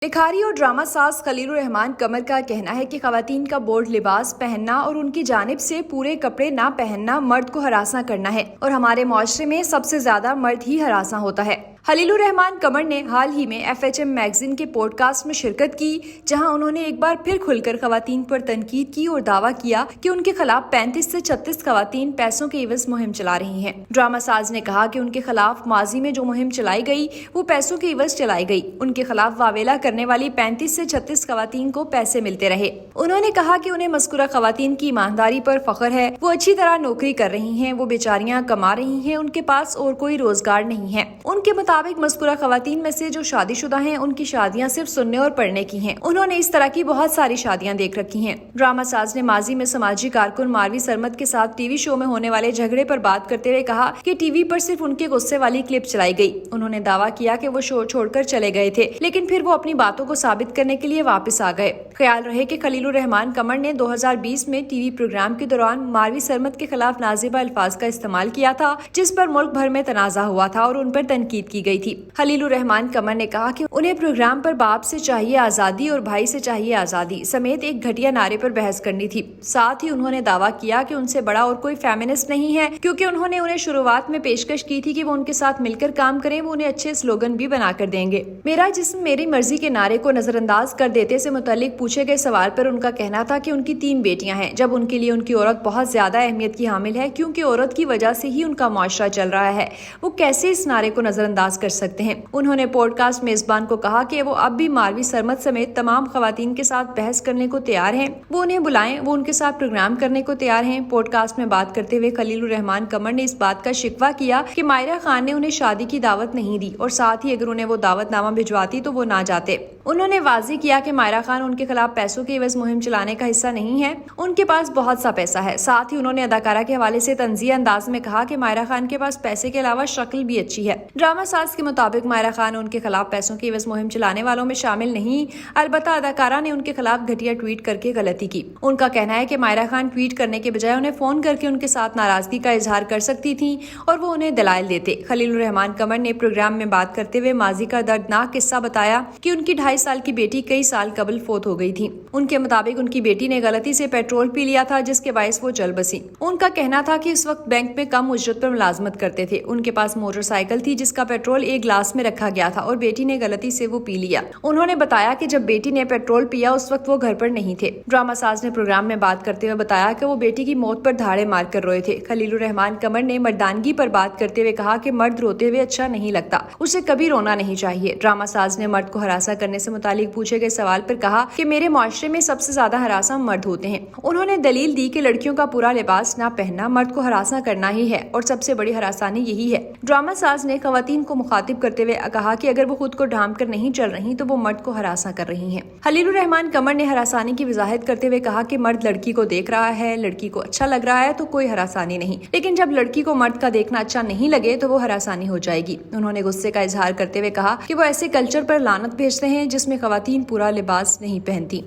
لکھاری اور ڈرامہ ساز خلیل الرحمان قمر کا کہنا ہے کہ خواتین کا بولڈ لباس پہننا اور ان کی جانب سے پورے کپڑے نہ پہننا مرد کو ہراساں کرنا ہے اور ہمارے معاشرے میں سب سے زیادہ مرد ہی ہراساں ہوتا ہے۔ خلیل الرحمان قمر نے حال ہی میں FHM میگزین کے پوڈ کاسٹ میں شرکت کی، جہاں انہوں نے ایک بار پھر کھل کر خواتین پر تنقید کی اور دعویٰ کیا کہ ان کے خلاف 35 سے 36 خواتین پیسوں کے عوض مہم چلا رہی ہیں۔ ڈرامہ ساز نے کہا کہ ان کے خلاف ماضی میں جو مہم چلائی گئی وہ پیسوں کے عوض چلائی گئی۔ ان کے خلاف واویلا کرنے والی 35 سے 36 خواتین کو پیسے ملتے رہے۔ انہوں نے کہا کہ انہیں مذکورہ خواتین کی ایمانداری پر فخر ہے، وہ اچھی طرح نوکری کر رہی ہیں، وہ بیچاریاں کما رہی ہیں، ان کے پاس اور کوئی روزگار نہیں ہے۔ ان کے مطابق مذکورہ خواتین میں سے جو شادی شدہ ہیں ان کی شادیاں صرف سننے اور پڑھنے کی ہیں۔ انہوں نے اس طرح کی بہت ساری شادیاں دیکھ رکھی ہیں۔ ڈرامہ ساز نے ماضی میں سماجی کارکن ماروی سرمد کے ساتھ ٹی وی شو میں ہونے والے جھگڑے پر بات کرتے ہوئے کہا کہ ٹی وی پر صرف ان کے غصے والی کلپ چلائی گئی۔ انہوں نے دعویٰ کیا کہ وہ شو چھوڑ کر چلے گئے تھے، لیکن پھر وہ اپنی باتوں کو ثابت کرنے کے لیے واپس آ گئے۔ خیال رہے کہ خلیل الرحمان قمر نے 2020 میں ٹی وی پروگرام کے دوران ماروی سرمد کے خلاف نازیبہ الفاظ کا استعمال کیا تھا، جس پر ملک بھر میں تنازع ہوا تھا اور ان پر تنقید کی گئی تھی۔ خلیل الرحمان قمر نے کہا کہ انہیں پروگرام پر باپ سے چاہیے آزادی اور بھائی سے چاہیے آزادی سمیت ایک گھٹیا نعرے پر بحث کرنی تھی۔ ساتھ ہی انہوں نے دعویٰ کیا کہ ان سے بڑا اور کوئی فیمنسٹ نہیں ہے، کیونکہ انہوں نے انہیں شروعات میں پیشکش کی تھی کہ وہ ان کے ساتھ مل کر کام کریں، وہ انہیں اچھے سلوگن بھی بنا کر دیں گے۔ میرا جسم میری مرضی کے نعرے کو نظر انداز کر دیتے سے متعلق پوچھے گئے سوال پر ان کا کہنا تھا کہ ان کی 3 بیٹیاں ہیں، جب ان کے لیے ان کی عورت بہت زیادہ اہمیت کی حامل ہے، کیونکہ عورت کی وجہ سے ہی ان کا معاشرہ چل رہا ہے، وہ کیسے اس نعرے کو نظر انداز کر سکتے ہیں۔ انہوں نے پوڈ کاسٹ میزبان کو کہا کہ وہ اب بھی ماروی سرمد سمیت تمام خواتین کے ساتھ بحث کرنے کو تیار ہیں، وہ انہیں بلائیں، وہ ان کے ساتھ پروگرام کرنے کو تیار ہیں۔ پوڈ کاسٹ میں بات کرتے ہوئے خلیل الرحمان قمر نے اس بات کا شکوہ کیا کہ مائرہ خان نے انہیں شادی کی دعوت نہیں دی اور ساتھ ہی اگر انہیں وہ دعوت نامہ بھجواتی تو وہ نہ جاتے۔ انہوں نے واضح کیا کہ مائرہ خان ان کے خلاف پیسوں کے عوض مہم چلانے کا حصہ نہیں ہے، ان کے پاس بہت سا پیسہ ہے۔ ساتھ ہی انہوں نے اداکارہ کے حوالے سے طنزیہ انداز میں کہا کہ مائرہ خان کے پاس پیسے کے علاوہ شکل بھی اچھی ہے۔ ڈرامہ ساز کے مطابق مائرہ خان ان کے خلاف پیسوں کے عوض مہم چلانے والوں میں شامل نہیں، البتہ اداکارہ نے ان کے خلاف گھٹیا ٹویٹ کر کے غلطی کی۔ ان کا کہنا ہے کہ مائرہ خان ٹویٹ کرنے کے بجائے انہیں فون کر کے ان کے ساتھ ناراضگی کا اظہار کر سکتی تھیں اور وہ انہیں دلائل دیتے۔ خلیل الرحمان قمر نے پروگرام میں بات کرتے ہوئے ماضی کا دردناک قصہ بتایا کہ ان کی 2.5 سال کی بیٹی کئی سال قبل فوت ہو گئی تھی۔ ان کے مطابق ان کی بیٹی نے غلطی سے پیٹرول پی لیا تھا، جس کے باعث وہ چل بسی۔ ان کا کہنا تھا کہ اس وقت بینک میں کم اجرت پر ملازمت کرتے تھے، ان کے پاس موٹر سائیکل تھی جس کا پیٹرول ایک گلاس میں رکھا گیا تھا اور بیٹی نے غلطی سے وہ پی لیا۔ انہوں نے بتایا کہ جب بیٹی نے پیٹرول پیا اس وقت وہ گھر پر نہیں تھے۔ ڈرامہ ساز نے پروگرام میں بات کرتے ہوئے بتایا کہ وہ بیٹی کی موت پر دھاڑے مار کر روئے تھے۔ خلیل الرحمان قمر نے مردانگی پر بات کرتے ہوئے کہا کہ مرد روتے ہوئے اچھا نہیں لگتا، اسے کبھی رونا نہیں چاہیے۔ ڈرامہ ساز نے مرد کو ہراساں کرنے سے متعلق پوچھے گئے سوال پر کہا کہ میرے معاشرے میں سب سے زیادہ ہراساں مرد ہوتے ہیں۔ انہوں نے دلیل دی کہ لڑکیوں کا پورا لباس نہ پہننا مرد کو ہراساں کرنا ہی ہے اور سب سے بڑی ہراسانی یہی ہے۔ ڈرامہ ساز نے خواتین کو مخاطب کرتے ہوئے کہا کہ اگر وہ خود کو ڈھانپ کر نہیں چل رہی تو وہ مرد کو ہراساں کر رہی ہیں۔ خلیل الرحمان قمر نے ہراسانی کی وضاحت کرتے ہوئے کہا کہ مرد لڑکی کو دیکھ رہا ہے، لڑکی کو اچھا لگ رہا ہے تو کوئی ہراسانی نہیں، لیکن جب لڑکی کو مرد کا دیکھنا اچھا نہیں لگے تو وہ ہراسانی ہو جائے گی۔ انہوں نے غصے کا اظہار کرتے ہوئے کہا کہ وہ ایسے کلچر پر لعنت بھیجتے ہیں جس میں خواتین پورا لباس نہیں پہنتی۔